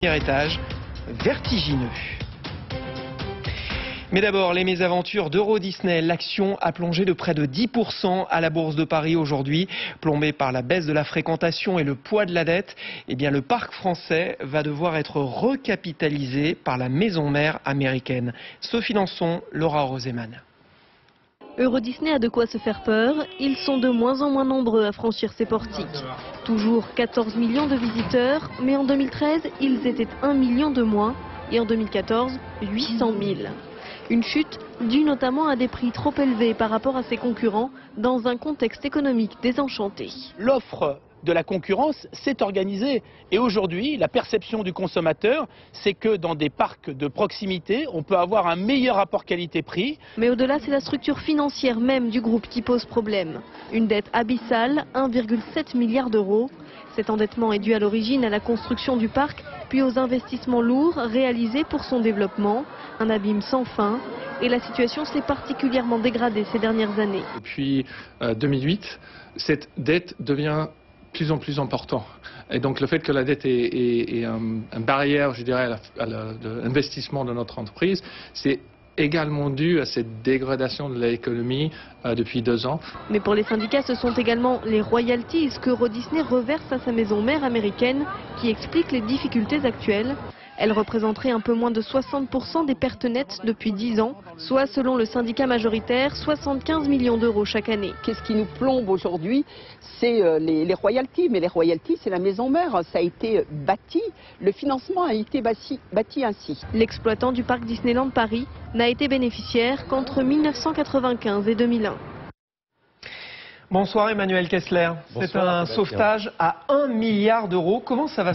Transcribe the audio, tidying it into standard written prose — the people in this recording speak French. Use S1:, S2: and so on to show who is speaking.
S1: Premier étage vertigineux. Mais d'abord, les mésaventures d'Euro Disney. L'action a plongé de près de 10% à la Bourse de Paris aujourd'hui. Plombé par la baisse de la fréquentation et le poids de la dette, eh bien, le parc français va devoir être recapitalisé par la maison mère américaine. Sophie Lançon, Laura Roseman.
S2: Euro Disney a de quoi se faire peur. Ils sont de moins en moins nombreux à franchir ces portiques. Toujours 14 millions de visiteurs, mais en 2013, ils étaient 1 million de moins. Et en 2014, 800 000. Une chute due notamment à des prix trop élevés par rapport à ses concurrents dans un contexte économique désenchanté.
S3: L'offre de la concurrence s'est organisée et aujourd'hui la perception du consommateur c'est que dans des parcs de proximité on peut avoir un meilleur rapport qualité-prix.
S2: Mais au-delà, c'est la structure financière même du groupe qui pose problème. Une dette abyssale, 1,7 milliard d'euros. Cet endettement est dû à l'origine à la construction du parc, puis aux investissements lourds réalisés pour son développement. Un abîme sans fin. Et la situation s'est particulièrement dégradée ces dernières années.
S4: Depuis 2008, cette dette devient plus en plus important. Et donc le fait que la dette est une barrière, je dirais, à l'investissement de notre entreprise, c'est également dû à cette dégradation de l'économie depuis 2 ans.
S2: Mais pour les syndicats, ce sont également les royalties qu'Euro Disney reverse à sa maison mère américaine qui expliquent les difficultés actuelles. Elles représenteraient un peu moins de 60% des pertes nettes depuis 10 ans, soit selon le syndicat majoritaire 75 millions d'euros chaque année.
S5: Qu'est-ce qui nous plombe aujourd'hui? C'est les royalties, mais les royalties c'est la maison mère, ça a été bâti, le financement a été bâti ainsi.
S2: L'exploitant du parc Disneyland Paris n'a été bénéficiaire qu'entre 1995 et 2001.
S1: Bonsoir Emmanuel Kessler. C'est un sauvetage à 1 milliard d'euros. Comment ça va